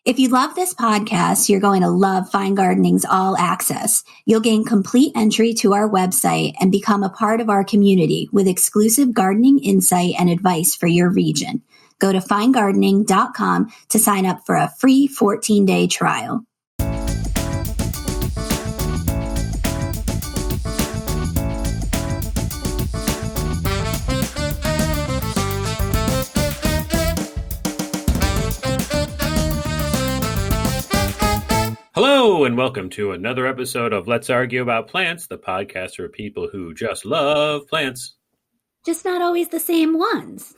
If you love this podcast, you're going to love Fine Gardening's All Access. You'll gain complete entry to our website and become a part of our community with exclusive gardening insight and advice for your region. Go to finegardening.com to sign up for a free 14-day trial. Hello, and welcome to another episode of Let's Argue About Plants, the podcast for people who just love plants. Just not always the same ones.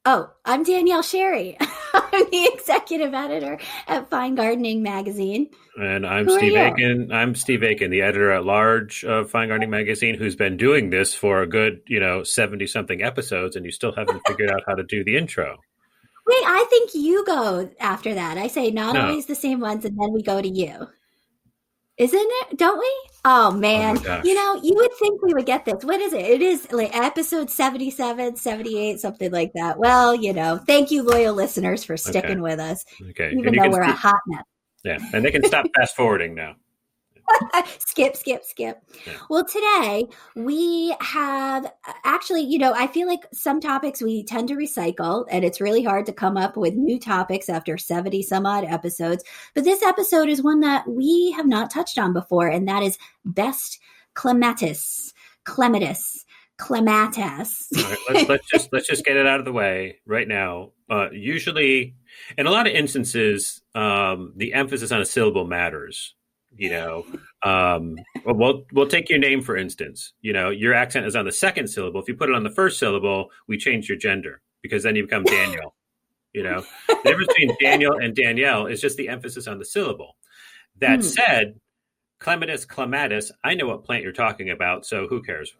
Oh, I'm Danielle Sherry. I'm the executive editor at Fine Gardening Magazine. And I'm Steve Aiken. I'm Steve Aiken, the editor-at-large of Fine Gardening Magazine, who's been doing this for a good, 70-something episodes, and you still haven't figured out how to do the intro. Wait, I think you go after that. I say not always the same ones, and then we go to you. Isn't it? Don't we? Oh, man. Oh you would think we would get this. What is it? It is like episode 77, 78, something like that. Well, thank you, loyal listeners, for sticking with us. Okay. Even though we're a hot mess. Yeah, and they can stop fast forwarding now. Skip. Yeah. Well, today we have actually, I feel like some topics we tend to recycle, and it's really hard to come up with new topics after 70 some odd episodes. But this episode is one that we have not touched on before, and that is best clematis. Clematis. All right, let's just get it out of the way right now. Usually, in a lot of instances, the emphasis on a syllable matters. We'll take your name, for instance. Your accent is on the second syllable. If you put it on the first syllable, we change your gender because then you become Danielle. The difference between Daniel and Danielle is just the emphasis on the syllable. That said, clematis, I know what plant you're talking about, so who cares?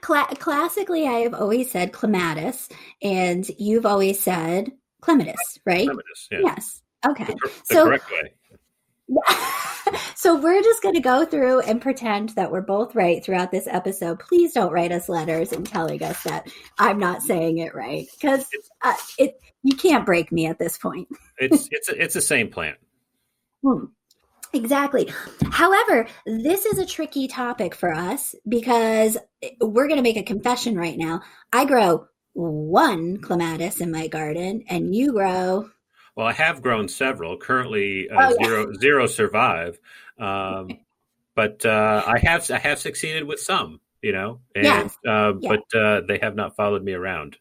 Classically, I have always said clematis, and you've always said clematis, right? Clematis, yeah. Yes. Okay. The correct way. So we're just going to go through and pretend that we're both right throughout this episode. Please don't write us letters and telling us that I'm not saying it right, because you can't break me at this point. It's the same plant. Exactly. However, this is a tricky topic for us because we're going to make a confession right now. I grow one clematis in my garden, and you grow... Well, I have grown several. Currently, zero survive. But I have succeeded with some, but they have not followed me around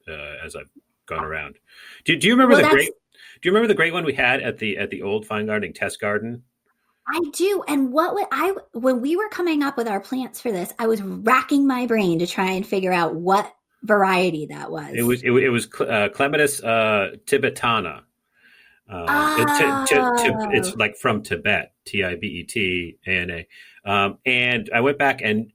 as I've gone around. Do you remember Do you remember the great one we had at the old Fine Gardening test garden? I do. And when we were coming up with our plants for this, I was racking my brain to try and figure out what variety that was. It was Clematis tibetana. It's like from Tibet, Tibetana. And I went back and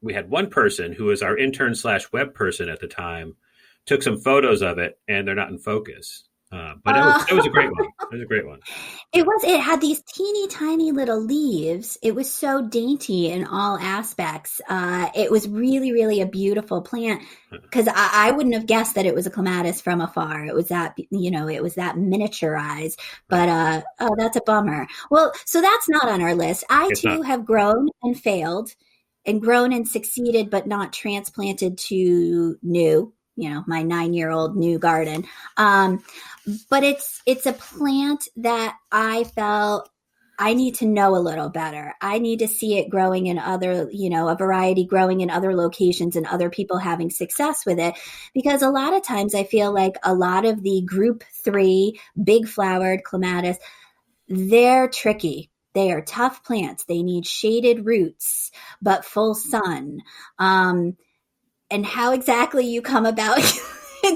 we had one person who was our intern / web person at the time, took some photos of it, and they're not in focus. But it was a great one. It was a great one. It had these teeny tiny little leaves. It was so dainty in all aspects. It was really, really a beautiful plant because I wouldn't have guessed that it was a clematis from afar. It was that, it was that miniaturized, but, that's a bummer. Well, so that's not on our list. I too have grown and failed and grown and succeeded, but not transplanted to new. My 9-year-old new garden. But it's a plant that I felt I need to know a little better. I need to see it growing in other, a variety growing in other locations and other people having success with it. Because a lot of times I feel like a lot of the group 3 big flowered clematis, they're tricky. They are tough plants. They need shaded roots, but full sun. And how exactly you come about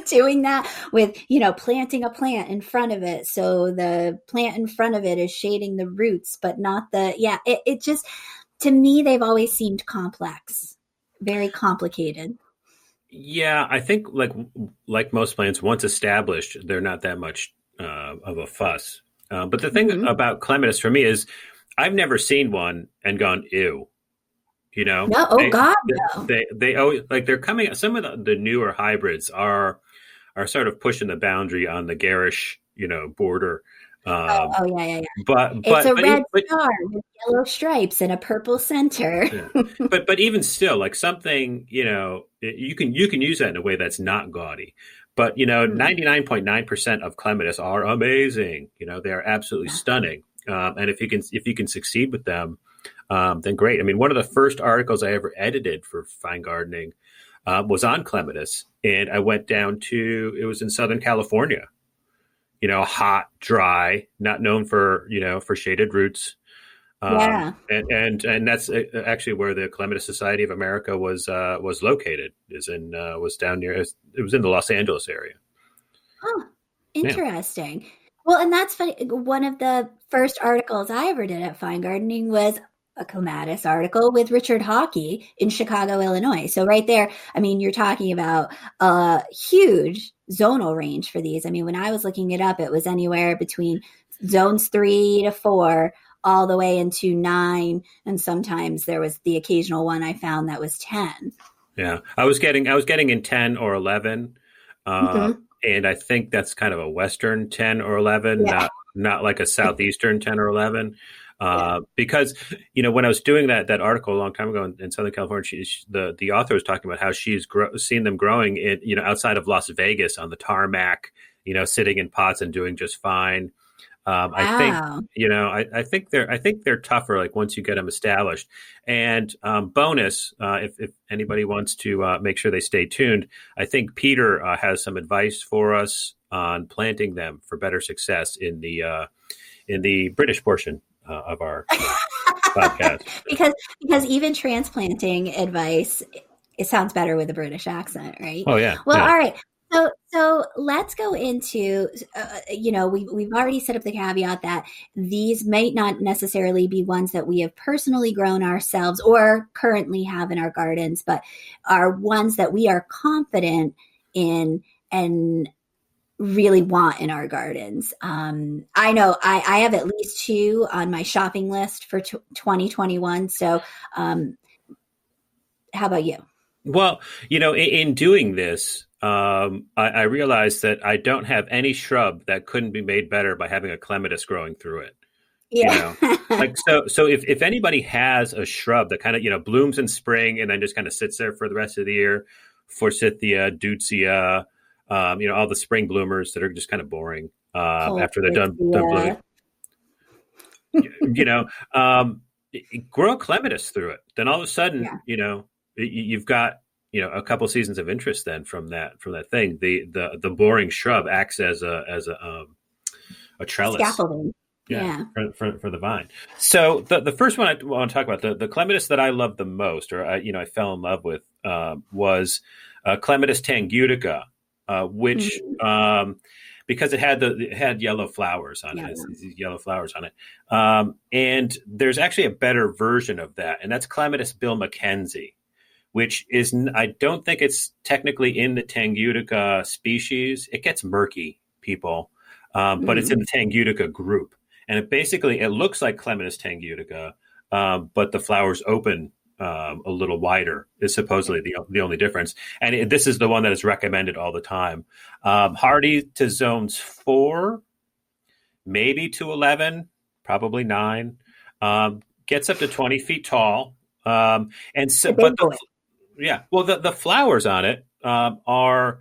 doing that with, planting a plant in front of it. So the plant in front of it is shading the roots, but not it just, to me, they've always seemed complex, very complicated. Yeah, I think like most plants, once established, they're not that much of a fuss. But the thing about clematis for me is I've never seen one and gone, ew. No, no. They always they're coming. Some of the newer hybrids are are sort of pushing the boundary on the garish, border. Yeah. But It's a red but star with yellow stripes and a purple center. yeah. But even still, like something, you can use that in a way that's not gaudy. But 99.9% of clematis are amazing. They are absolutely stunning. And if you can succeed with them, then great. I mean, one of the first articles I ever edited for Fine Gardening was on clematis, and I went down to, it was in Southern California. Hot, dry, not known for shaded roots. Yeah. And that's actually where the Clematis Society of America was located. Was down near. It was in the Los Angeles area. Oh, interesting. Yeah. Well, and that's funny. One of the first articles I ever did at Fine Gardening was a clematis article with Richard Hockey in Chicago, Illinois. So right there, I mean, you're talking about a huge zonal range for these. I mean, when I was looking it up, it was anywhere between zones 3 to 4 all the way into 9, and sometimes there was the occasional one I found that was 10. Yeah, I was getting in 10 or 11, and I think that's kind of a Western 10 or 11, not like a Southeastern 10 or 11. Because when I was doing that article a long time ago in Southern California, the author was talking about how she's seen them growing in outside of Las Vegas on the tarmac, sitting in pots and doing just fine. Wow. I think they're tougher, like once you get them established. And bonus, if anybody wants to make sure they stay tuned, I think Peter has some advice for us on planting them for better success in the British portion of our podcast. Because even transplanting advice, it sounds better with a British accent, right? Oh yeah. Well, yeah. All right. So let's go into, we've already set up the caveat that these might not necessarily be ones that we have personally grown ourselves or currently have in our gardens, but are ones that we are confident in and really want in our gardens. I know I have at least 2 on my shopping list for 2021. So how about you? Well, in doing this, I realized that I don't have any shrub that couldn't be made better by having a clematis growing through it. Yeah. Like so if anybody has a shrub that kind of blooms in spring and then just kind of sits there for the rest of the year, Forsythia, Deutzia, all the spring bloomers that are just kind of boring after they're done blooming. Grow a clematis through it. Then all of a sudden, you've got a couple seasons of interest then from that thing. The boring shrub acts as a trellis, scaffolding. For the vine. So the first one I want to talk about, the clematis that I love the most, or I fell in love with, was Clematis tangutica, which because it had yellow flowers on it, these yellow flowers on it, and there's actually a better version of that, and that's Clematis Bill Mackenzie, which is, I don't think it's technically in the tangutica species. It gets murky, people, but it's in the tangutica group. And it looks like Clematis tangutica, but the flowers open a little wider is supposedly the only difference. And this is the one that is recommended all the time. Hardy to zones 4, maybe to 11, probably 9, gets up to 20 feet tall. And so, but the flowers on it are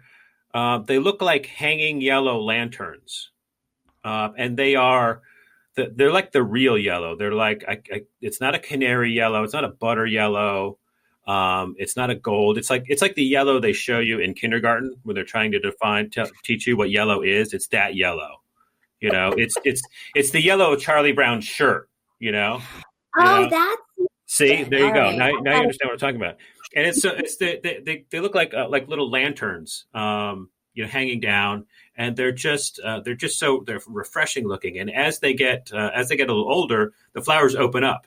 they look like hanging yellow lanterns, and they're like the real yellow. They're like it's not a canary yellow, it's not a butter yellow, it's not a gold. It's like the yellow they show you in kindergarten when they're trying to teach you what yellow is. It's that yellow, it's the yellow of Charlie Brown's shirt. That's see, there you go. Right. Now you understand what I'm talking about. And they look like little lanterns, hanging down, and they're refreshing looking. And as they get a little older, the flowers open up,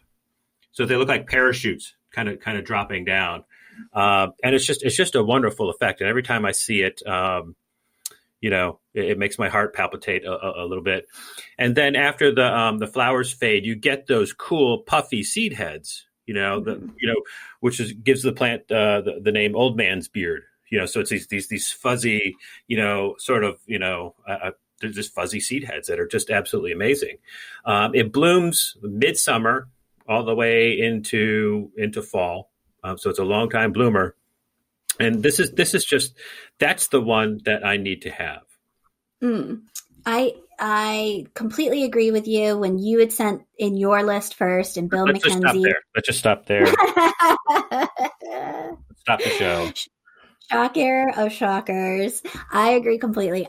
so they look like parachutes, kind of dropping down. And it's just a wonderful effect. And every time I see it, it makes my heart palpitate a little bit. And then after the flowers fade, you get those cool puffy seed heads. Which gives the plant the name old man's beard. So it's these fuzzy, sort of, they're just fuzzy seed heads that are just absolutely amazing. It blooms midsummer all the way into fall. So it's a long time bloomer. And this is just, that's the one that I need to have. I completely agree with you. When you had sent in your list first, and Bill Mackenzie. Let's just stop there. Stop the show. Shocker of shockers. I agree completely.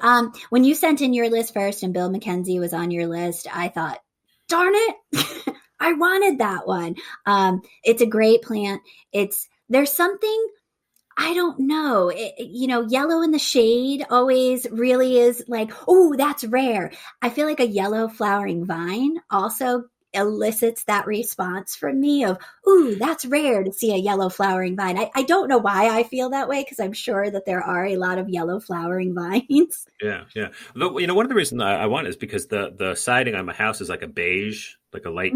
When you sent in your list first and Bill Mackenzie was on your list, I thought, darn it, I wanted that one. It's a great plant. There's something, I don't know, yellow in the shade always really is like, oh, that's rare. I feel like a yellow flowering vine also elicits that response from me of, ooh, that's rare to see a yellow flowering vine. I don't know why I feel that way, because I'm sure that there are a lot of yellow flowering vines. Yeah. One of the reasons I want is because the siding on my house is like a beige, like a light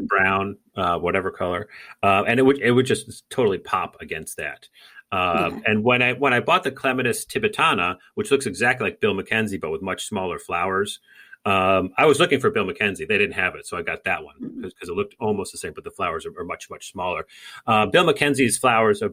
brown, whatever color, and it would just totally pop against that. And when I bought the Clematis tibetana, which looks exactly like Bill Mackenzie but with much smaller flowers, I was looking for Bill Mackenzie. They didn't have it, so I got that one because it looked almost the same, but the flowers are much, much smaller. Bill Mackenzie's flowers are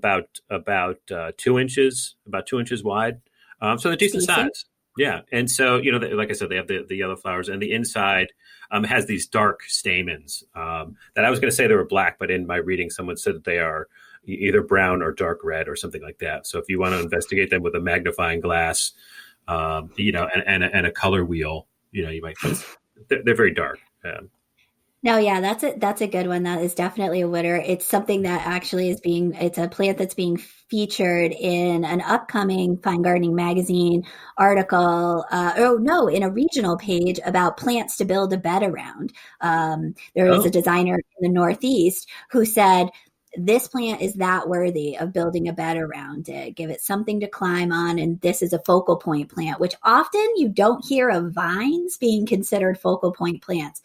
about 2 inches, wide, so they're decent size. Yeah, and so like I said, they have the yellow flowers, and the inside has these dark stamens that I was going to say they were black, but in my reading, someone said that they are either brown or dark red or something like that. So if you want to investigate them with a magnifying glass, and a color wheel, you might. They're very dark. No, yeah, that's a good one. That is definitely a winner. It's something that actually it's a plant that's being featured in an upcoming Fine Gardening magazine article. In a regional page about plants to build a bed around. There was a designer in the Northeast who said, this plant is that worthy of building a bed around it. Give it something to climb on. And this is a focal point plant, which often you don't hear of vines being considered focal point plants.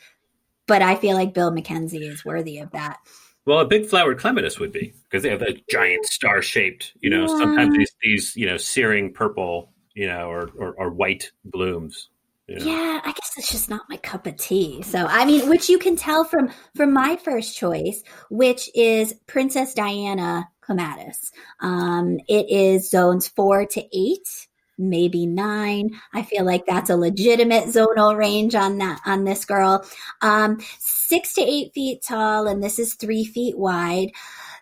But I feel like Bill Mackenzie is worthy of that. Well, a big flowered clematis would be, because they have that giant star-shaped, sometimes these searing purple, or white blooms. Yeah, I guess it's just not my cup of tea. So, which you can tell from my first choice, which is Princess Diana Clematis. It is zones 4 to 8, maybe 9. I feel like that's a legitimate zonal range on this girl. 6 to 8 feet tall, and this is 3 feet wide.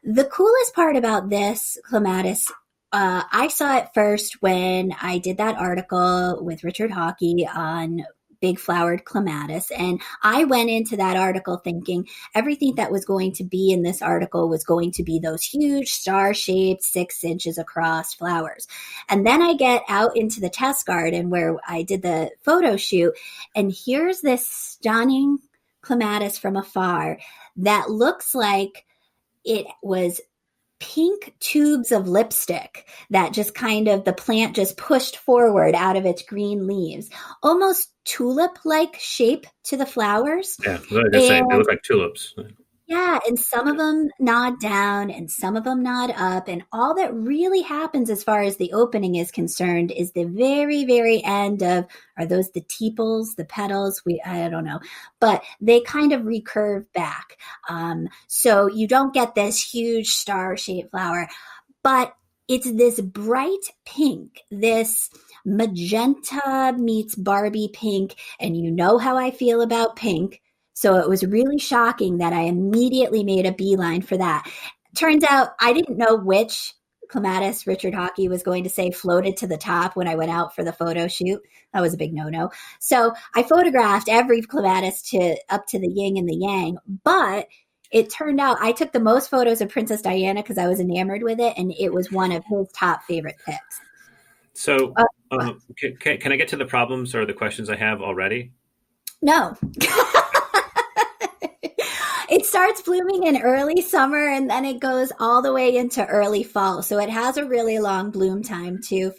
The coolest part about this Clematis, I saw it first when I did that article with Richard Hockey on big flowered clematis. And I went into that article thinking everything that was going to be in this article was going to be those huge star-shaped 6 inches across flowers. And then I get out into the test garden where I did the photo shoot, and here's this stunning clematis from afar that looks like it was pink tubes of lipstick that just kind of the plant just pushed forward out of its green leaves, almost tulip-like shape to the flowers. Yeah, they look like tulips. Yeah, and some of them nod down and some of them nod up. And all that really happens as far as the opening is concerned is the very, very end of, are those the tepals, the petals? I don't know. But they kind of recurve back. So you don't get this huge star-shaped flower. But it's this bright pink, this magenta meets Barbie pink. And you know how I feel about pink. So it was really shocking that I immediately made a beeline for that. Turns out I didn't know which clematis Richard Hockey was going to say floated to the top when I went out for the photo shoot. That was a big no-no. So I photographed every clematis up to the yin and the yang, but it turned out I took the most photos of Princess Diana because I was enamored with it, and it was one of his top favorite picks. So can I get to the problems or the questions I have already? No. It starts blooming in early summer and then it goes all the way into early fall. So it has a really long bloom time too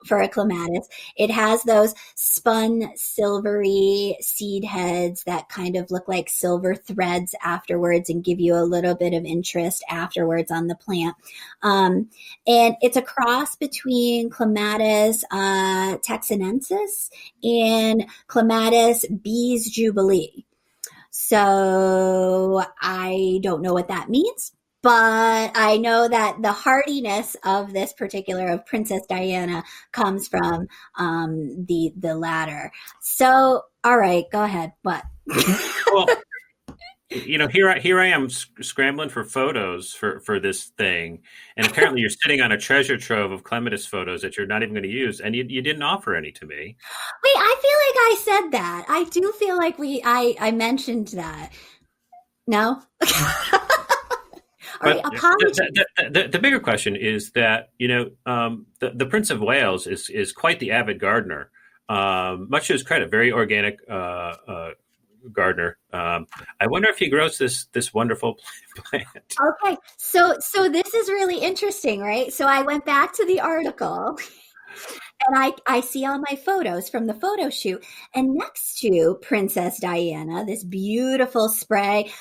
for a clematis. It has those spun silvery seed heads that kind of look like silver threads afterwards and give you a little bit of interest afterwards on the plant. And it's a cross between Clematis texanensis and Clematis bees jubilee. So I don't know what that means, but I know that the hardiness of this particular of Princess Diana comes from the latter. So, all right, go ahead. What? Well, here I am scrambling for photos for this thing, and apparently you're sitting on a treasure trove of clematis photos that you're not even going to use, and you didn't offer any to me. Wait, I feel like I said that. I do feel like I mentioned that. No? All right, apologies. The bigger question is that the Prince of Wales is quite the avid gardener, much to his credit, very organic gardener. I wonder if he grows this wonderful plant. Okay, so this is really interesting, right? So I went back to the article. And I see all my photos from the photo shoot. And next to Princess Diana, this beautiful spray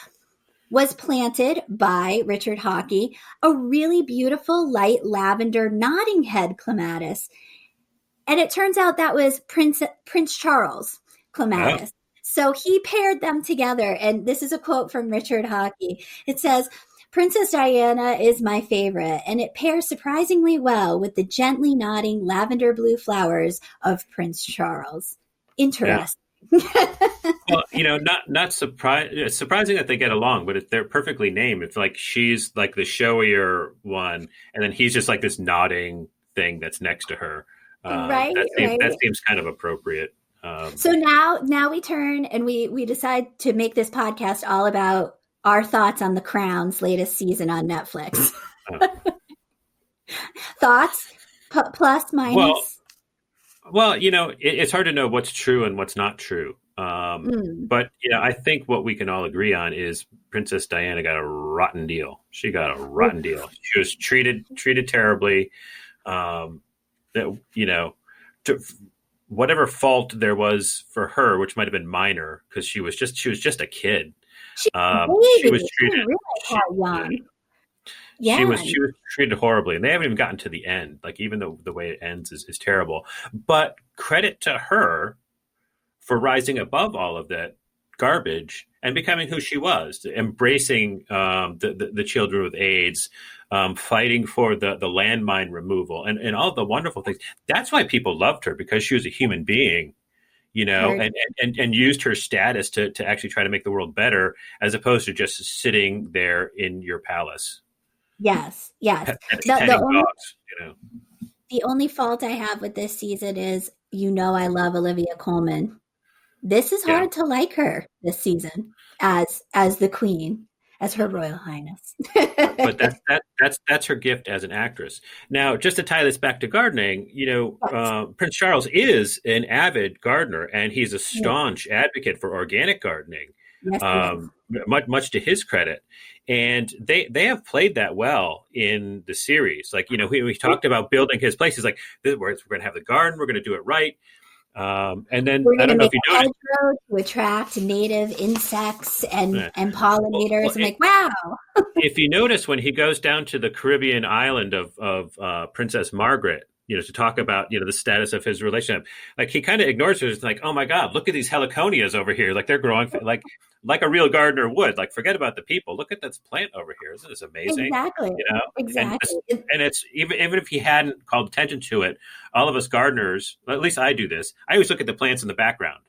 was planted by Richard Hockey, a really beautiful light lavender nodding head clematis. And it turns out that was Prince Charles clematis. Oh. So he paired them together. And this is a quote from Richard Hockey. It says, "Princess Diana is my favorite, and it pairs surprisingly well with the gently nodding lavender blue flowers of Prince Charles." Interesting. Yeah. Well, not it's surprising that they get along, but they're perfectly named. It's like she's like the showier one, and then he's just like this nodding thing that's next to her. Right. That seems kind of appropriate. So now we turn and we decide to make this podcast all about our thoughts on The Crown's latest season on Netflix. Thoughts? Plus, minus? Well, it's hard to know what's true and what's not true. But, I think what we can all agree on is Princess Diana got a rotten deal. She got a rotten deal. She was treated terribly. Whatever fault there was for her, which might have been minor because she was just a kid. She was treated really young. Yeah. She was treated horribly, and they haven't even gotten to the end. Like, even the way it ends is terrible. But credit to her for rising above all of that garbage and becoming who she was, embracing the children with AIDS, fighting for the landmine removal, and all the wonderful things. That's why people loved her, because she was a human being. And used her status to actually try to make the world better, as opposed to just sitting there in your palace. Yes. The only fault I have with this season is, I love Olivia Colman. This is hard to like her this season as the queen, as Her Royal Highness. But that's her gift as an actress. Now, just to tie this back to gardening, Prince Charles is an avid gardener, and he's a staunch advocate for organic gardening. Yes, much to his credit. And they have played that well in the series. Like, we talked about building his place. He's like, we're going to have the garden. We're going to do it right. And then I don't know if you noticed, to attract native insects and pollinators. I'm like, wow. If you notice, when he goes down to the Caribbean island of Princess Margaret, to talk about, the status of his relationship, like, he kind of ignores her. It's like, oh my God, look at these heliconias over here. Like, they're growing like a real gardener would. Like, forget about the people. Look at this plant over here. Isn't this amazing? Exactly. Exactly. And it's even if he hadn't called attention to it, all of us gardeners, at least I do this, I always look at the plants in the background.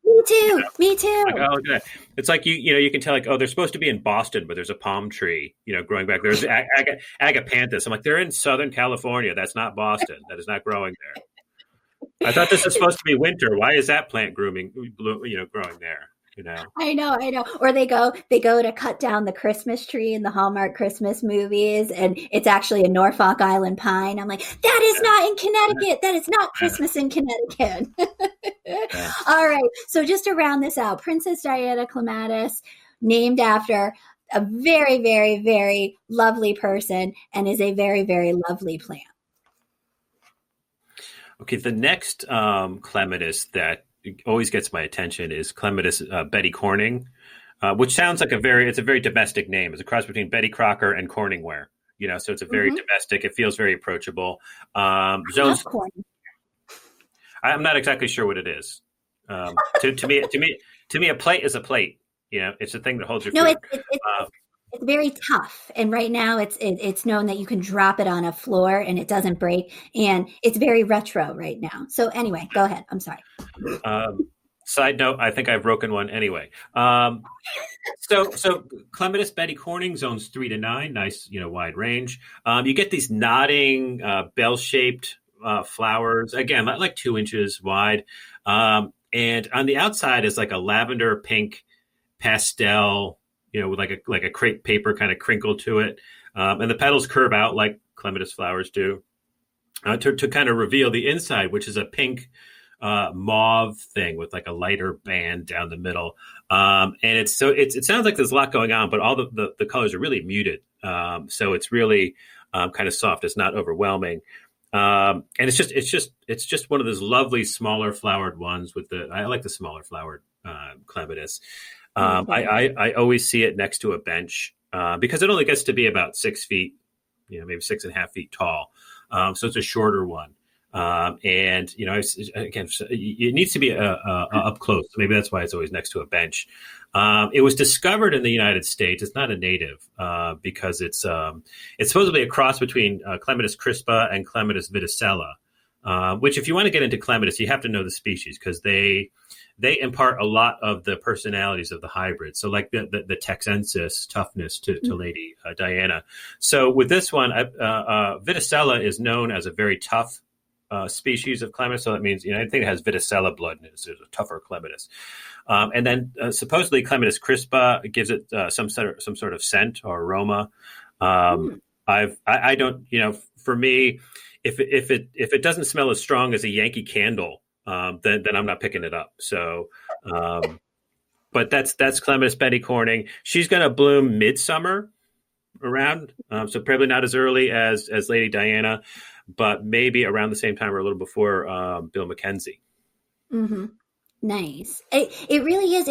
Me too. Me too. Like, oh, look at that. It's like, you can tell, like, oh, they're supposed to be in Boston, but there's a palm tree, growing back. There's agapanthus. I'm like, they're in Southern California. That's not Boston. That is not growing there. I thought this was supposed to be winter. Why is that plant growing there? I know. Or they go to cut down the Christmas tree in the Hallmark Christmas movies, and it's actually a Norfolk Island pine. I'm like, that is not in Connecticut. That is not Christmas in Connecticut. All right. So just to round this out, Princess Diana Clematis, named after a very, very, very lovely person and is a very, very lovely plant. Okay, the next clematis that always gets my attention is Clematis Betty Corning, which sounds like it's a very domestic name. It's a cross between Betty Crocker and Corningware. So it's a very domestic. It feels very approachable. Zones. I'm not exactly sure what it is. To me, a plate is a plate. It's a thing that holds your food. It's very tough, and right now it's known that you can drop it on a floor and it doesn't break, and it's very retro right now. So anyway, go ahead. I'm sorry. Side note: I think I've broken one anyway. So Clematis Betty Corning, zones 3 to 9, nice wide range. You get these nodding bell-shaped flowers, again like 2 inches wide, and on the outside is like a lavender pink pastel. With like a crepe paper kind of crinkle to it. And the petals curve out like clematis flowers do to kind of reveal the inside, which is a pink mauve thing with like a lighter band down the middle. And it sounds like there's a lot going on, but all the colors are really muted. So it's really kind of soft. It's not overwhelming. And it's just one of those lovely smaller flowered ones I like the smaller flowered clematis. I always see it next to a bench because it only gets to be about 6 feet, maybe 6.5 feet tall. So it's a shorter one. And again, it needs to be up close. Maybe that's why it's always next to a bench. It was discovered in the United States. It's not a native because it's supposedly a cross between Clematis crispa and Clematis vitticella, which if you want to get into clematis, you have to know the species because they impart a lot of the personalities of the hybrid. So like the Texensis toughness to Lady Diana. So with this one, vitticella is known as a very tough species of clematis. So that means, anything that has vitticella blood in it is a tougher clematis. And then supposedly Clematis crispa gives it some sort of scent or aroma. I don't, for me, if it doesn't smell as strong as a Yankee Candle, then I'm not picking it up. So, but that's Clematis Betty Corning. She's going to bloom midsummer around, so probably not as early as Lady Diana, but maybe around the same time or a little before Bill Mackenzie. Mm-hmm. Nice. It really is.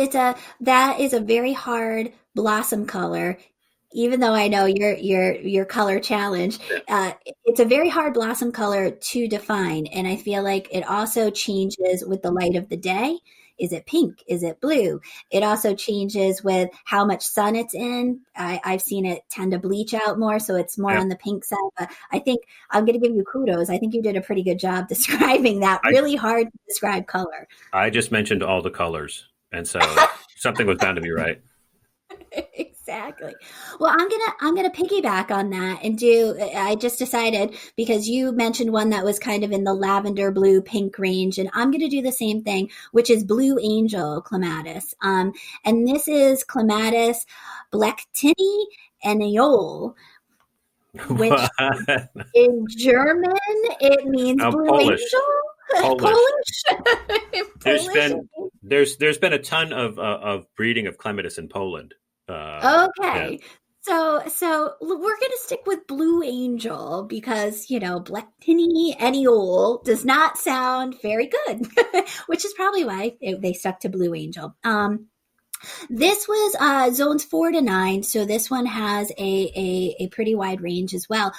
That is a very hard blossom color. Even though I know your color challenge, it's a very hard blossom color to define. And I feel like it also changes with the light of the day. Is it pink? Is it blue? It also changes with how much sun it's in. I've seen it tend to bleach out more, so it's more on the pink side. But I think I'm going to give you kudos. I think you did a pretty good job describing that really hard to describe color. I just mentioned all the colors, and so something was bound to be right. Exactly. Well, I'm gonna piggyback on that and I just decided because you mentioned one that was kind of in the lavender, blue, pink range, and I'm gonna do the same thing, which is Blue Angel Clematis. And this is Clematis Blechtini Eniole, which in German it means Blue Polish. Angel. Polish. There's been a ton of breeding of clematis in Poland. Okay. Yeah. So we're going to stick with Blue Angel because, Blechtini Eniole does not sound very good, which is probably why they stuck to Blue Angel. This was zones 4 to 9. So this one has a pretty wide range as well.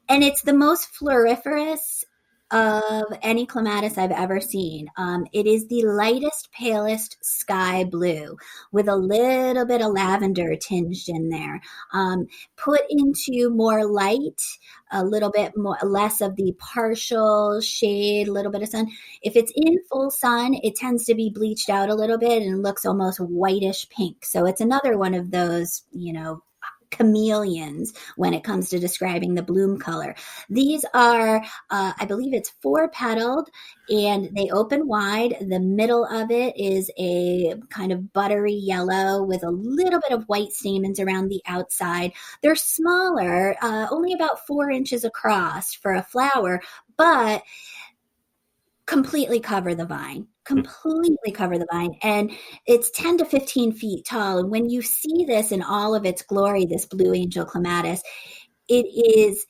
And it's the most floriferous of any clematis I've ever seen. It is the lightest, palest sky blue with a little bit of lavender tinged in there. Put into more light, a little bit less of the partial shade, a little bit of sun. If it's in full sun, it tends to be bleached out a little bit and looks almost whitish pink. So it's another one of those, chameleons when it comes to describing the bloom color. These are, I believe it's 4-petaled and they open wide. The middle of it is a kind of buttery yellow with a little bit of white stamens around the outside. They're smaller, only about 4 inches across for a flower, but completely cover the vine, completely cover the vine. And it's 10 to 15 feet tall. And when you see this in all of its glory, this blue angel clematis, it is,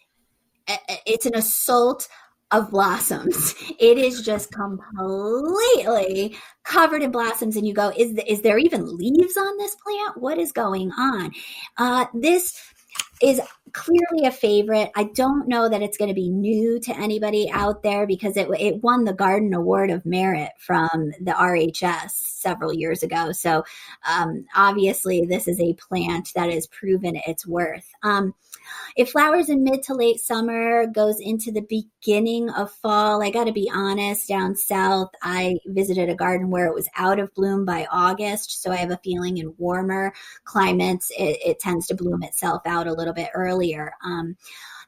it's an assault of blossoms. It is just completely covered in blossoms. And you go, is there even leaves on this plant? What is going on? This is clearly a favorite. I don't know that it's going to be new to anybody out there because it won the Garden Award of Merit from the RHS several years ago. So obviously this is a plant that has proven its worth. It flowers in mid to late summer, goes into the beginning of fall. I got to be honest, down south, I visited a garden where it was out of bloom by August. So I have a feeling in warmer climates, it tends to bloom itself out a little bit earlier.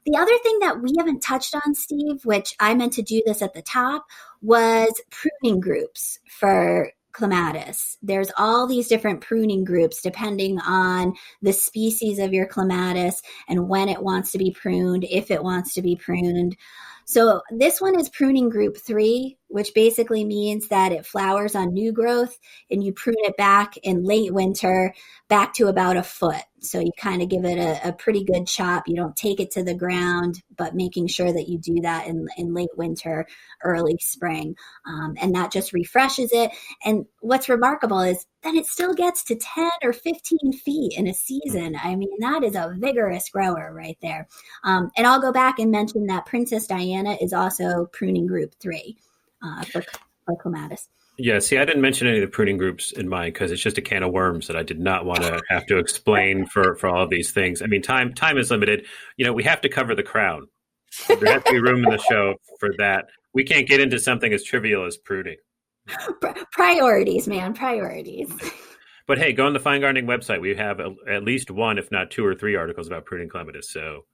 The other thing that we haven't touched on, Steve, which I meant to do this at the top, was pruning groups for clematis. There's all these different pruning groups depending on the species of your clematis and when it wants to be pruned, if it wants to be pruned. So this one is pruning group 3, which basically means that it flowers on new growth and you prune it back in late winter back to about a foot. So you kind of give it a pretty good chop. You don't take it to the ground, but making sure that you do that in late winter, early spring. And that just refreshes it. And what's remarkable is that it still gets to 10 or 15 feet in a season. I mean, that is a vigorous grower right there. And I'll go back and mention that Princess Diana is also pruning group 3 for clematis. Yeah, see, I didn't mention any of the pruning groups in mine because it's just a can of worms that I did not want to have to explain for all of these things. I mean, time is limited. We have to cover the crown. There has to be room in the show for that. We can't get into something as trivial as pruning. Priorities, man, priorities. But hey, go on the Fine Gardening website. We have at least one, if not 2 or 3 articles about pruning clematis. So,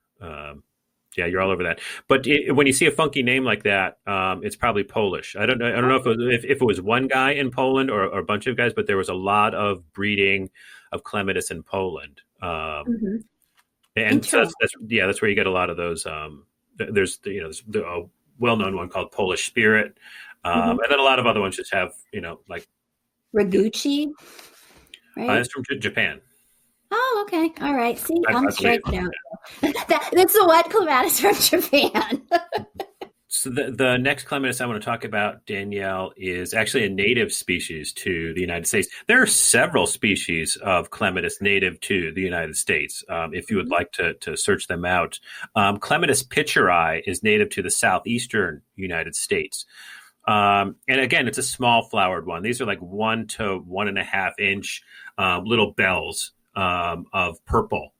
yeah, you're all over that. But when you see a funky name like that, it's probably Polish. I don't know if it was one guy in Poland or a bunch of guys, but there was a lot of breeding of clematis in Poland. And so that's where you get a lot of those. There's a well-known one called Polish Spirit, and then a lot of other ones just have like Raguchi, right? It's from Japan. Oh, okay. All right. See, I'm striking out. That's the one clematis from Japan. So the next clematis I want to talk about, Danielle, is actually a native species to the United States. There are several species of clematis native to the United States, if you would like to search them out. Clematis pitcheri is native to the southeastern United States. And again, it's a small flowered one. These are like 1 to 1.5 inch little bells of purple,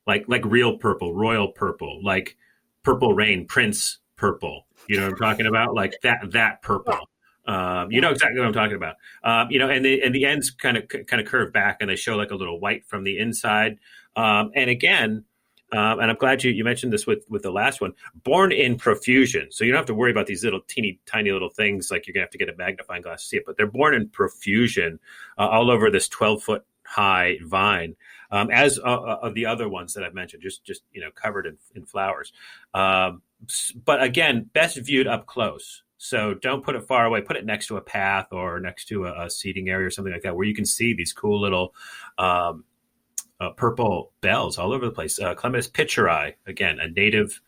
like real purple, royal purple, like Purple Rain, Prince purple. You know what I'm talking about? Like that purple. You know exactly what I'm talking about. And the ends kind of curve back, and they show like a little white from the inside. And again, and I'm glad you mentioned this with the last one. Born in profusion, so you don't have to worry about these little teeny tiny little things like you're gonna have to get a magnifying glass to see it. But they're born in profusion all over this 12-foot high vine, as of the other ones that I've mentioned, just covered in flowers. But again, best viewed up close. So don't put it far away. Put it next to a path or next to a seating area or something like that, where you can see these cool little purple bells all over the place. Clematis pitcheri, again, a native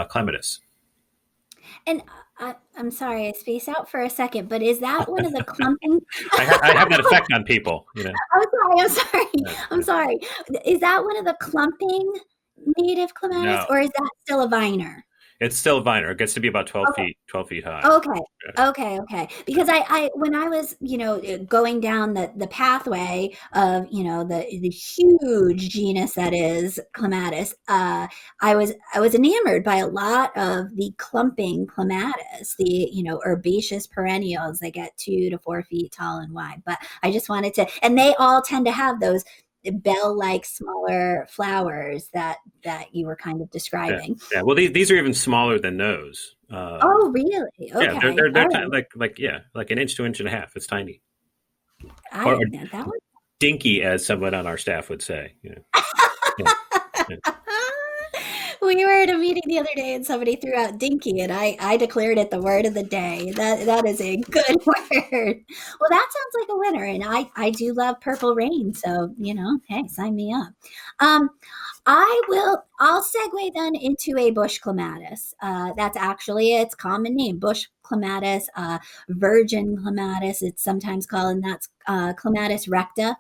clematis. And I'm sorry, I spaced out for a second, but is that one of the clumping? I have that effect on people. I'm sorry. Is that one of the clumping native clematis, or is that still a viner? It's still a viner. It gets to be about 12 feet high. Okay. Because I when I was, going down the pathway of, the huge genus that is clematis, I was enamored by a lot of the clumping clematis, the, herbaceous perennials that get 2 to 4 feet tall and wide. But I just wanted to, and they all tend to have those bell-like smaller flowers that you were kind of describing. Yeah. Well, these are even smaller than those. Oh, really? Okay. Yeah, they're kind of like an inch to inch and a half. It's tiny. Or that one. Dinky, as someone on our staff would say. We were at a meeting the other day and somebody threw out dinky and I declared it the word of the day. That is a good word. Well, that sounds like a winner. And I do love purple rain. So, hey, sign me up. Um, I'll segue then into a bush clematis. That's actually its common name, bush clematis, virgin clematis, it's sometimes called, and that's clematis recta,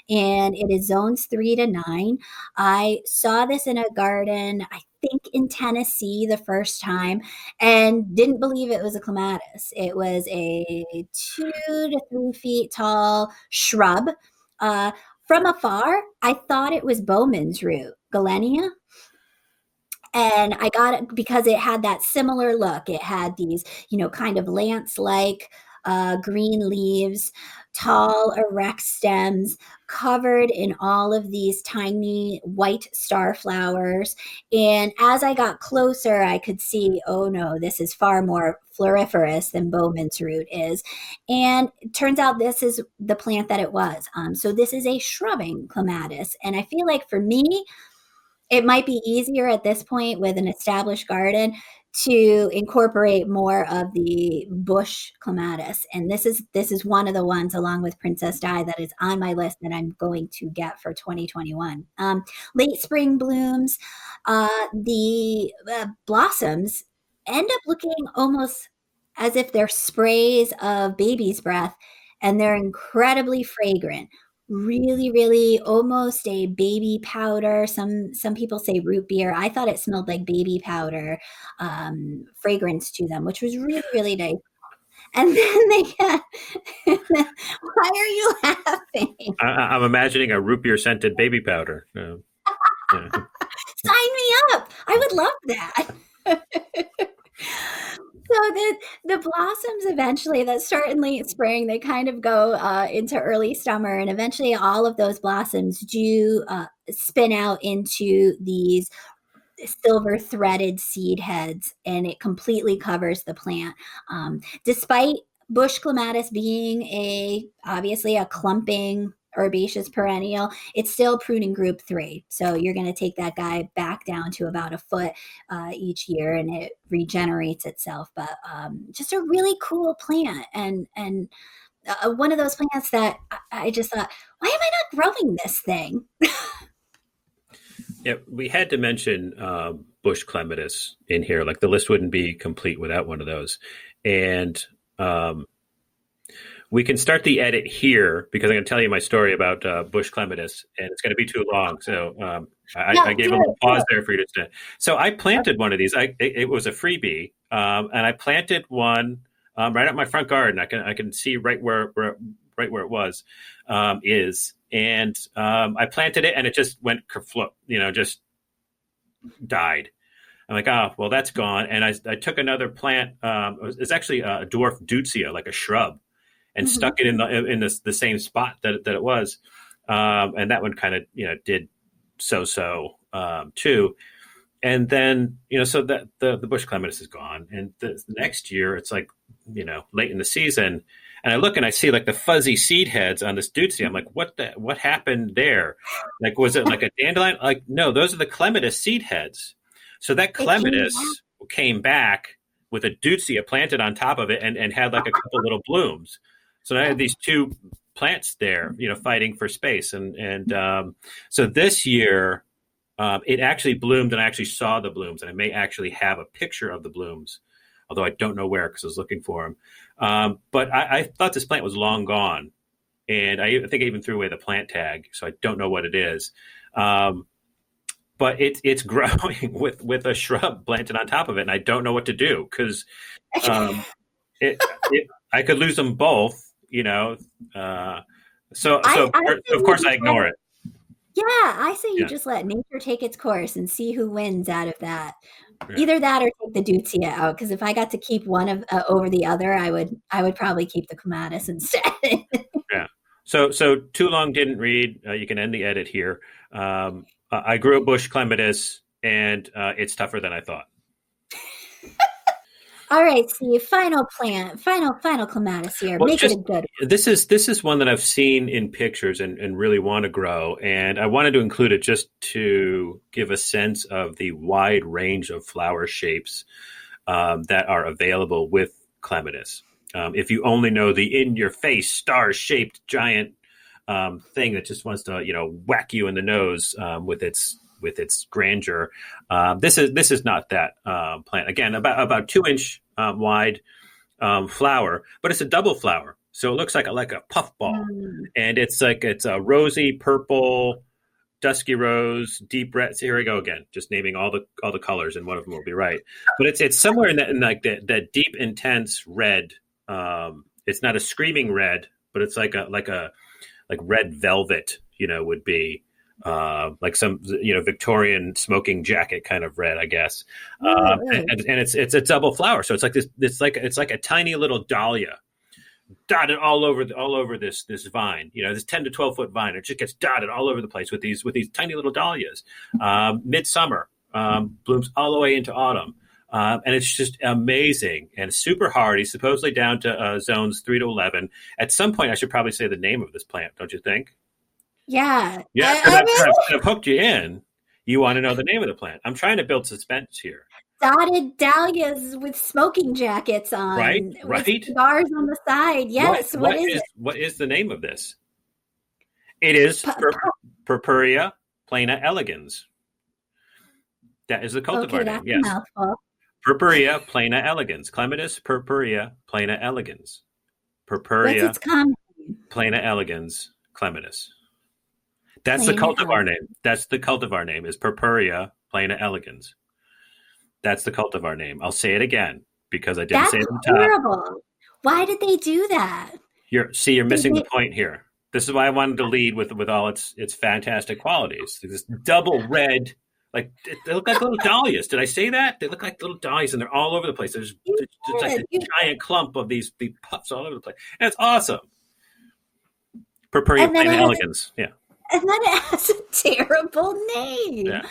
and it is zones 3 to 9. I saw this in a garden, I think in Tennessee the first time, and didn't believe it was a clematis. It was a 2 to 3 feet tall shrub. Uh, from afar, I thought it was Bowman's root, Galenia, and I got it because it had that similar look. It had these, kind of lance-like green leaves, tall, erect stems, covered in all of these tiny white star flowers. And as I got closer, I could see, oh no, this is far more floriferous than Bowman's root is. And it turns out this is the plant that it was. So this is a shrubbing clematis. And I feel like for me, it might be easier at this point with an established garden to incorporate more of the bush clematis. And this is one of the ones, along with Princess Di, that is on my list that I'm going to get for 2021. Late spring blooms, the blossoms end up looking almost as if they're sprays of baby's breath, and they're incredibly fragrant. Really, really almost a baby powder. Some people say root beer. I thought it smelled like baby powder fragrance to them, which was really, really nice. And then why are you laughing? I'm imagining a root beer scented baby powder. Yeah. Sign me up. I would love that. So the blossoms eventually that start in late spring, they kind of go into early summer, and eventually all of those blossoms do spin out into these silver threaded seed heads, and it completely covers the plant. Despite bush clematis being obviously a clumping herbaceous perennial, it's still pruning group 3. So you're going to take that guy back down to about a foot each year, and it regenerates itself. But just a really cool plant, and one of those plants that I just thought, why am I not growing this thing? Yeah, we had to mention bush clematis in here. Like, the list wouldn't be complete without one of those. And we can start the edit here because I'm going to tell you my story about bush clematis, and it's going to be too long. So I gave a little pause there for you to say. So I planted one of these. It was a freebie, and I planted one right at my front garden. I can see right where it was and I planted it, and it just went kerflop, just died. I'm like, oh, well, that's gone. And I took another plant. It's actually a dwarf deutzia, like a shrub, and stuck it in the same spot that it was. And that one kind of, did so too. And then, so that the bush clematis is gone. And the next year, it's like, late in the season, and I look and I see like the fuzzy seed heads on this deutzia. I'm like, what happened there? Like, was it like a dandelion? Like, no, those are the clematis seed heads. So that clematis came back with a deutzia planted on top of it and had like a couple little blooms. So I had these two plants there, fighting for space. And so this year, it actually bloomed, and I actually saw the blooms, and I may actually have a picture of the blooms, although I don't know where because I was looking for them. But I thought this plant was long gone, and I think I even threw away the plant tag, so I don't know what it is. But it's growing with a shrub planted on top of it, and I don't know what to do because I could lose them both, So of course I ignore it. Yeah, I say you just let nature take its course and see who wins out of that. Yeah. Either that or take the deutzia out, because if I got to keep one of over the other, I would probably keep the clematis instead. Yeah. So too long didn't read. You can end the edit here. I grew a bush clematis, and it's tougher than I thought. All right, Steve. Final plant. Final clematis here. Well, Make it a just good this is one that I've seen in pictures and really want to grow, and I wanted to include it just to give a sense of the wide range of flower shapes that are available with clematis. If you only know the in-your-face star-shaped giant thing that just wants to whack you in the nose with its grandeur, this is not that plant. Again, about 2-inch wide flower, but it's a double flower, so it looks like a puffball, one. and it's a rosy purple, dusky rose, deep red. So here we go again, just naming all the colors, and one of them will be right. But it's somewhere in like that deep, intense red. It's not a screaming red, but it's like red velvet. Would be like some Victorian smoking jacket kind of red, I guess. And it's a double flower, so it's like this. It's like a tiny little dahlia dotted all over this vine, this 10 to 12 foot vine. It just gets dotted all over the place with these tiny little dahlias. Midsummer, blooms all the way into autumn. And it's just amazing and super hardy, supposedly down to zones 3 to 11. At some point, I should probably say the name of this plant, don't you think? Yeah. Yeah, I've hooked you in. You want to know the name of the plant. I'm trying to build suspense here. Dotted dahlias with smoking jackets on. Right. With cigars on the side. Yes. What is it? What is the name of this? It is Purpurea plana elegans. That is the cultivar name. Yes. Purpurea plana elegans. Clematis purpurea plana elegans. Purpurea plana elegans. Clematis. That's the cultivar name. That's the cultivar name is Purpurea plana elegans. That's the cultivar name. I'll say it again because I didn't say it at the top. Horrible. Why did they do that? You're missing the point here. This is why I wanted to lead with all its fantastic qualities. This double red, like they look like little dahlias. Did I say that? They look like little dahlias, and they're all over the place. There's just like a giant clump of these puffs all over the place, and it's awesome. Purpurea plana elegans. Yeah. And then it has a terrible name. Yeah.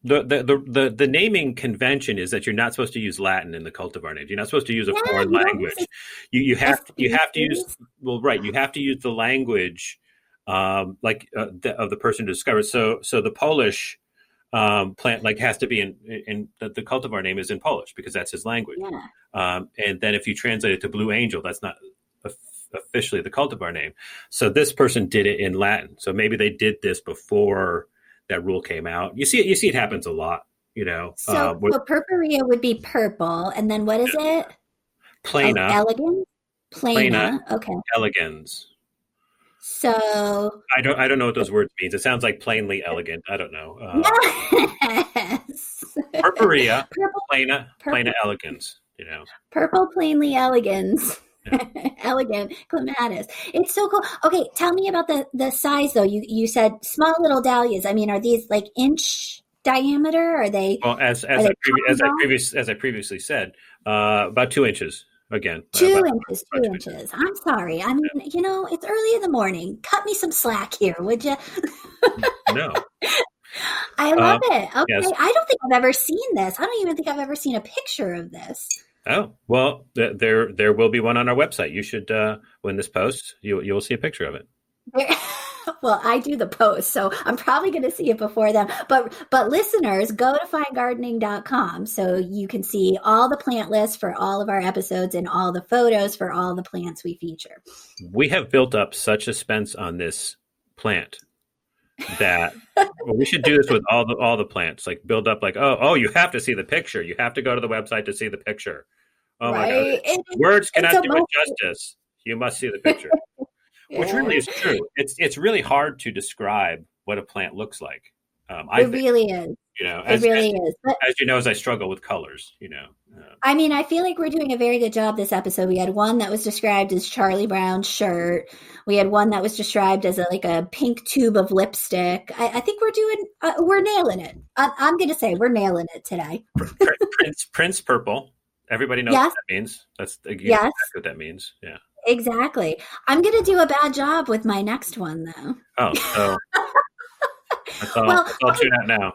The naming convention is that you're not supposed to use Latin in the cultivar names. You're not supposed to use a foreign language. You have to use You have to use the language of the person who discovered. So the Polish plant has to be in the cultivar name is in Polish because that's his language. Yeah. And then if you translate it to Blue Angel, that's not officially the cultivar name. So this person did it in Latin. So maybe they did this before that rule came out. You see it happens a lot, So purpurea would be purple, and then what is it? Plana. Elegans? Plana. Okay. Elegans. So I don't know what those words means. It sounds like plainly elegant. I don't know. Yes. Purpurea, plana elegans. Purple plainly elegans. Yeah. Elegant clematis. It's so cool. Okay, tell me about the size though. You said small little dahlias. I mean, are these like inch diameter? Are they? Well, as I previously said, about 2 inches. Again, 2 inches. 2 inches. I'm sorry. I mean, it's early in the morning. Cut me some slack here, would you? No. I love it. Okay, yes. I don't think I've ever seen this. I don't even think I've ever seen a picture of this. Oh, well, there will be one on our website. You should, when this posts, you'll see a picture of it. Well, I do the post, so I'm probably going to see it before them. But listeners, go to finegardening.com so you can see all the plant lists for all of our episodes and all the photos for all the plants we feature. We have built up such suspense on this plant that we should do this with all the plants. Like build up, like oh, you have to see the picture. You have to go to the website to see the picture. Oh right? My God! Words cannot do it justice. You must see the picture, which really is true. It's really hard to describe what a plant looks like. It really is. It really is. But, as you know, as I struggle with colors, I mean, I feel like we're doing a very good job this episode. We had one that was described as Charlie Brown's shirt. We had one that was described as a pink tube of lipstick. I think we're nailing it. I'm going to say we're nailing it today. Prince Purple. Everybody knows what that means. That's exactly what that means. Yeah. Exactly. I'm going to do a bad job with my next one, though. Oh, so I'll tune out now.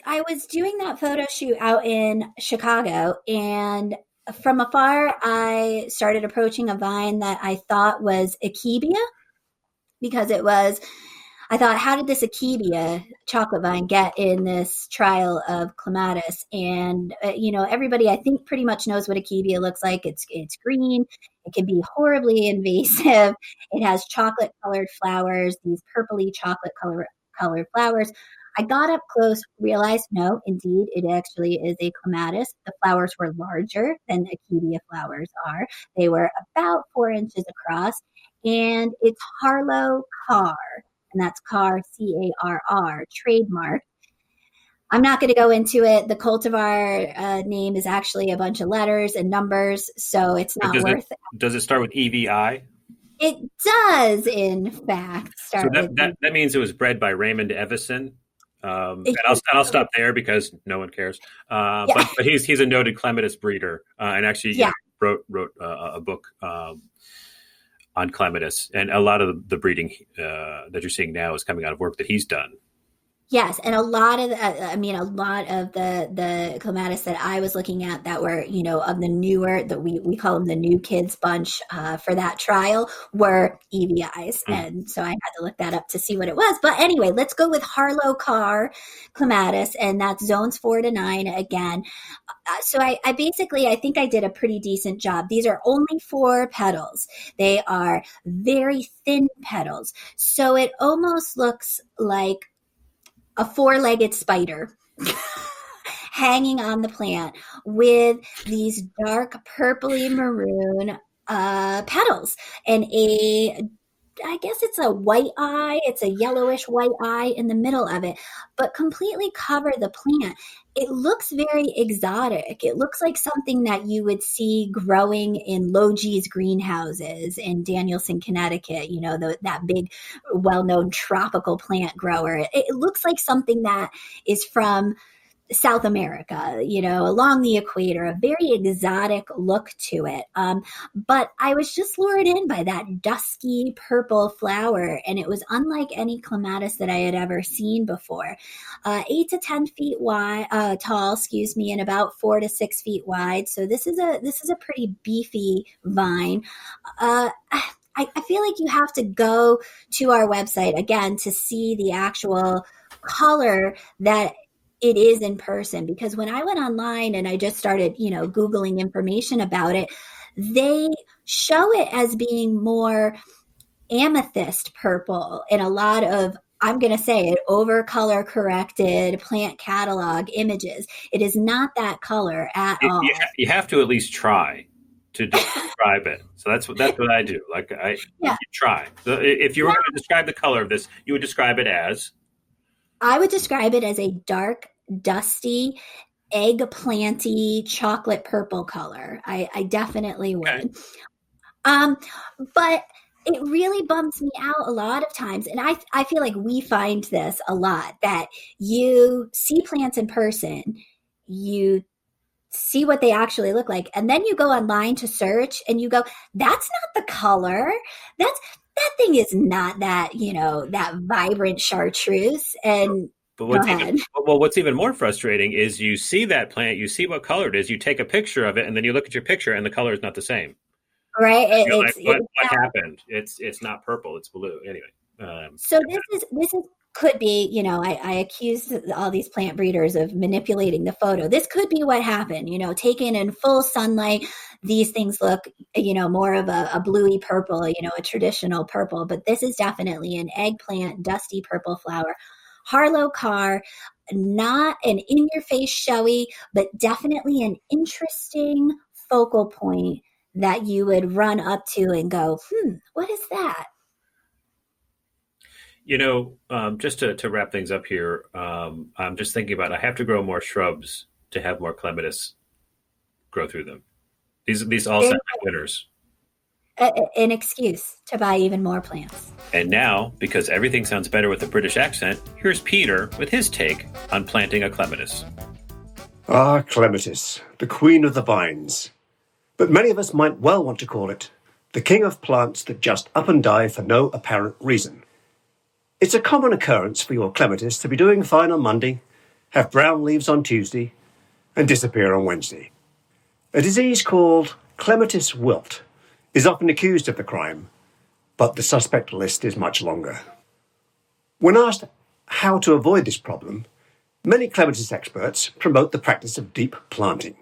I was doing that photo shoot out in Chicago, and from afar, I started approaching a vine that I thought was Akebia because I thought, how did this Akebia chocolate vine get in this trial of Clematis? And everybody I think pretty much knows what Akebia looks like. It's green. It can be horribly invasive. It has chocolate colored flowers, these purpley chocolate colored flowers. I got up close, realized no, indeed, it actually is a clematis. The flowers were larger than Akebia flowers are. They were about 4 inches across, and it's Harlow Carr, and that's Carr, Carr, trademark. I'm not going to go into it. The cultivar name is actually a bunch of letters and numbers, so it's But not worth it. Does it start with EVI? It does, in fact, start So with that means it was bred by Raymond Evison. And I'll stop there because no one cares. Yeah. But he's a noted clematis breeder, and actually wrote a book on clematis, and a lot of the breeding that you're seeing now is coming out of work that he's done. Yes, and a lot of the clematis that I was looking at that were, of the newer, that we call them the new kids bunch for that trial, were EVIs. And so I had to look that up to see what it was. But anyway, let's go with Harlow Carr clematis, and that's zones 4 to 9 again. So I think I did a pretty decent job. These are only 4 petals. They are very thin petals. So it almost looks like a 4-legged spider hanging on the plant with these dark purpley maroon petals and I guess it's a white eye. It's a yellowish white eye in the middle of it, but completely cover the plant. It looks very exotic. It looks like something that you would see growing in Logie's greenhouses in Danielson, Connecticut, that big, well-known tropical plant grower. It looks like something that is from South America, along the equator, a very exotic look to it. But I was just lured in by that dusky purple flower, and it was unlike any clematis that I had ever seen before. 8 to 10 feet tall, and about 4 to 6 feet wide. So this is a pretty beefy vine. I feel like you have to go to our website again to see the actual color that it is in person, because when I went online and I just started, Googling information about it, they show it as being more amethyst purple in a lot of, I'm going to say it, over-color corrected plant catalog images. It is not that color at all. You have to at least try to describe it. So that's what I do. You try. So if you were going to describe the color of this, you would describe it as? I would describe it as a dark, dusty, eggplanty, chocolate purple color. I definitely would. Okay. But it really bumps me out a lot of times. And I feel like we find this a lot, that you see plants in person, you see what they actually look like, and then you go online to search and you go, that's not the color. That thing is not that, that vibrant chartreuse. And but what's even more frustrating is you see that plant, you see what color it is, you take a picture of it, and then you look at your picture and the color is not the same. Right. What happened? It's not purple, it's blue. Anyway. So this could be, I accused all these plant breeders of manipulating the photo. This could be what happened, taken in full sunlight. These things look, more of a bluey purple, a traditional purple, but this is definitely an eggplant, dusty purple flower. Harlow Carr, not an in-your-face showy, but definitely an interesting focal point that you would run up to and go, what is that? Just to wrap things up here, I'm just thinking about, I have to grow more shrubs to have more clematis grow through them. These all sound like winners. An excuse to buy even more plants. And now, because everything sounds better with a British accent, here's Peter with his take on planting a clematis. Ah, clematis, the queen of the vines. But many of us might well want to call it the king of plants that just up and die for no apparent reason. It's a common occurrence for your clematis to be doing fine on Monday, have brown leaves on Tuesday, and disappear on Wednesday. A disease called Clematis wilt is often accused of the crime, but the suspect list is much longer. When asked how to avoid this problem, many clematis experts promote the practice of deep planting.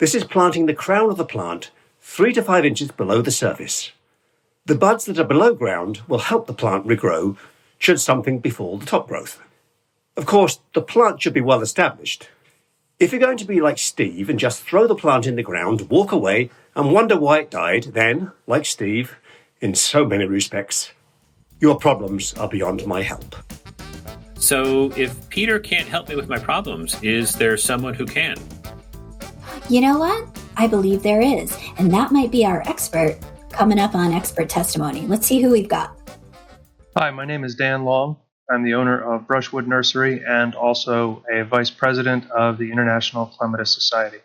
This is planting the crown of the plant 3 to 5 inches below the surface. The buds that are below ground will help the plant regrow should something befall the top growth. Of course, the plant should be well established. If you're going to be like Steve and just throw the plant in the ground, walk away, and wonder why it died, then, like Steve, in so many respects, your problems are beyond my help. So if Peter can't help me with my problems, is there someone who can? You know what? I believe there is, and that might be our expert coming up on expert testimony. Let's see who we've got. Hi, my name is Dan Long. I'm the owner of Brushwood Nursery and also a vice president of the International Clematis Society.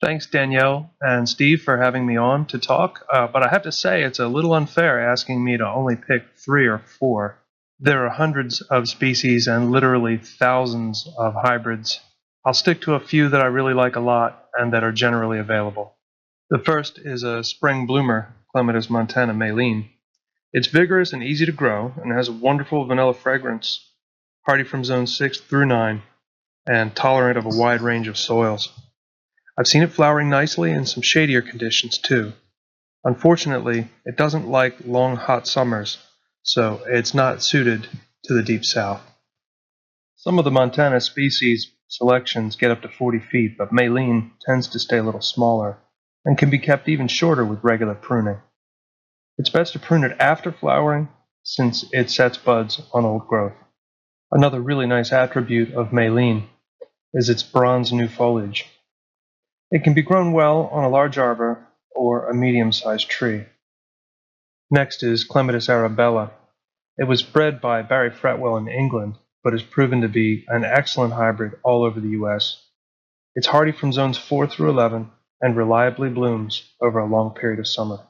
Thanks, Danielle and Steve, for having me on to talk, but I have to say it's a little unfair asking me to only pick 3 or 4. There are hundreds of species and literally thousands of hybrids. I'll stick to a few that I really like a lot and that are generally available. The first is a spring bloomer, Clematis montana Maylene. It's vigorous and easy to grow and has a wonderful vanilla fragrance, hardy from zones 6 through 9, and tolerant of a wide range of soils. I've seen it flowering nicely in some shadier conditions too. Unfortunately, it doesn't like long hot summers, so it's not suited to the deep south. Some of the Montana species selections get up to 40 feet, but Maylene tends to stay a little smaller and can be kept even shorter with regular pruning. It's best to prune it after flowering since it sets buds on old growth. Another really nice attribute of Maylene is its bronze new foliage. It can be grown well on a large arbor or a medium-sized tree. Next is Clematis arabella. It was bred by Barry Fretwell in England, but has proven to be an excellent hybrid all over the U.S. It's hardy from zones 4 through 11 and reliably blooms over a long period of summer.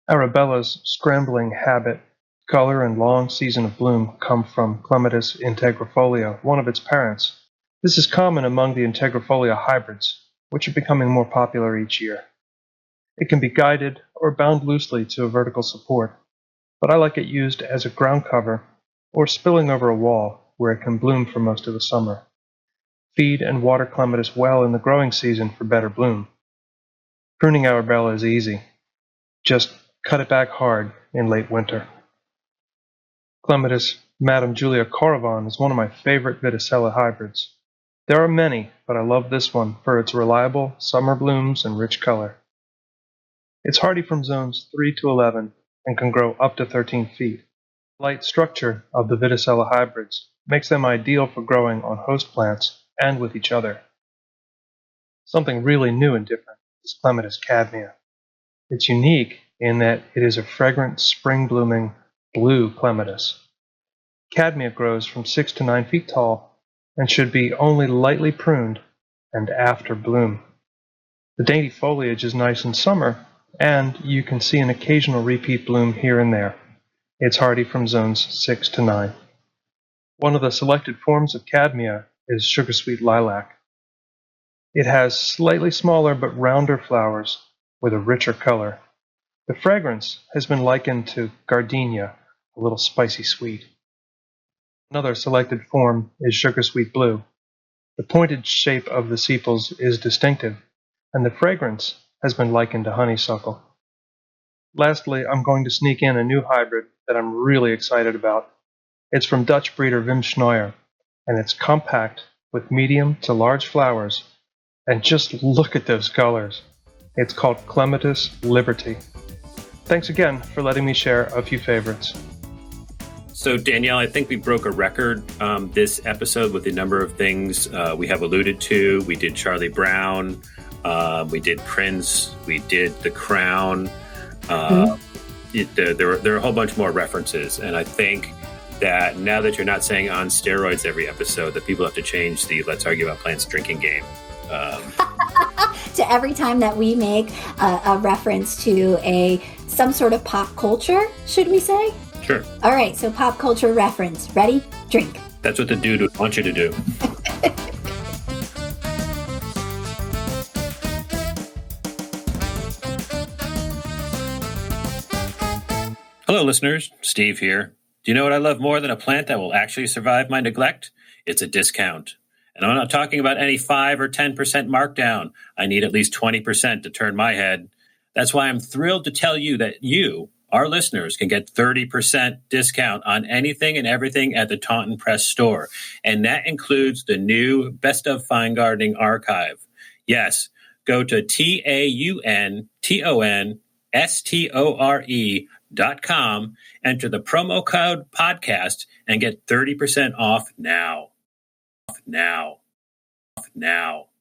Arabella's scrambling habit, color, and long season of bloom come from Clematis integrifolia, one of its parents. This is common among the integrifolia hybrids, which are becoming more popular each year. It can be guided or bound loosely to a vertical support, but I like it used as a ground cover or spilling over a wall where it can bloom for most of the summer. Feed and water Clematis well in the growing season for better bloom. Pruning Arabella is easy. Just cut it back hard in late winter. Clematis Madame Julia Coravon is one of my favorite Viticella hybrids. There are many, but I love this one for its reliable summer blooms and rich color. It's hardy from zones 3 to 11 and can grow up to 13 feet. The light structure of the Viticella hybrids makes them ideal for growing on host plants and with each other. Something really new and different is Clematis cadmia. It's unique in that it is a fragrant, spring-blooming blue clematis. Cadmia grows from 6 to 9 feet tall and should be only lightly pruned and after bloom. The dainty foliage is nice in summer, and you can see an occasional repeat bloom here and there. It's hardy from zones 6 to 9. One of the selected forms of cadmia is sugar-sweet lilac. It has slightly smaller but rounder flowers with a richer color. The fragrance has been likened to gardenia, a little spicy sweet. Another selected form is sugar-sweet blue. The pointed shape of the sepals is distinctive, and the fragrance has been likened to honeysuckle. Lastly, I'm going to sneak in a new hybrid that I'm really excited about. It's from Dutch breeder Wim Schneuer, and it's compact with medium to large flowers, and just look at those colors. It's called Clematis Liberty. Thanks again for letting me share a few favorites. So, Danielle, I think we broke a record this episode with the number of things we have alluded to. We did Charlie Brown, we did Prince, we did The Crown. There are a whole bunch more references, and I think that now that you're not saying on steroids every episode, that people have to change the Let's Argue About Plants drinking game. To every time that we make a reference to some sort of pop culture, should we say? Sure. All right, so pop culture reference. Ready? Drink. That's what the dude would want you to do. Hello, listeners. Steve here. Do you know what I love more than a plant that will actually survive my neglect? It's a discount. And I'm not talking about any 5 or 10% markdown. I need at least 20% to turn my head. That's why I'm thrilled to tell you that you, our listeners, can get 30% discount on anything and everything at the Taunton Press store. And that includes the new Best of Fine Gardening archive. Yes, go to TAUNTONSTORE.com, enter the promo code podcast, and get 30% off now.